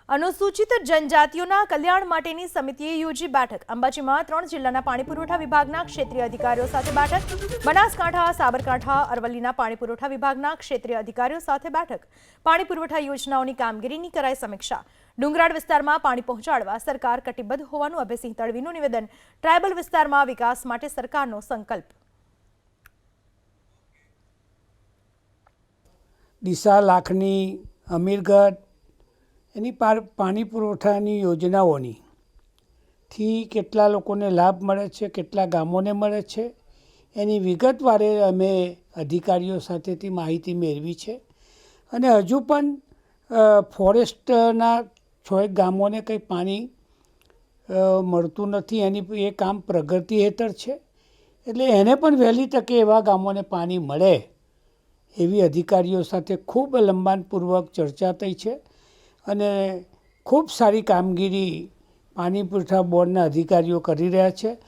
અનુસૂચિત જનજાતિઓના કલ્યાણ માટેની સમિતિએ યોજી બેઠક। અંબાજીમાં 3 જિલ્લાના પાણી પુરવઠા વિભાગના ક્ષેત્રીય અધિકારીઓ સાથે બેઠક। બનાસકાંઠા, સાબરકાંઠા, અરવલ્લીના પાણી પુરવઠા વિભાગના ક્ષેત્રીય અધિકારીઓ સાથે બેઠક। પાણી પુરવઠા યોજનાઓની કામગીરીની કરાઈ સમીક્ષા। ડુંગરાળ વિસ્તારમાં પાણી પહોંચાડવા સરકાર કટિબદ્ધ હોવાનું અભયસિંહ તડવીનું નિવેદન। ટ્રાયબલ વિસ્તારમાં વિકાસ માટે સરકારનો સંકલ્પ। ડીસા, લાખણી, અમીરગઢ એની પાણી પુરવઠાની યોજનાઓની થી કેટલા લોકોને લાભ મળે છે, કેટલા ગામોને મળે છે, એની વિગતવારે અમે અધિકારીઓ સાથેથી માહિતી મેળવી છે। અને હજુ પણ ફોરેસ્ટના 6 ગામોને કંઈ પાણી મળતું નથી, એ કામ પ્રગતિ હેઠળ છે। એટલે એને પણ વહેલી તકે એવા ગામોને પાણી મળે એવી અધિકારીઓ સાથે ખૂબ લંબાણપૂર્વક ચર્ચા થઈ છે અને ખૂબ સારી કામગીરી પાણી પુરવઠા બોર્ડના અધિકારીઓ કરી રહ્યા છે।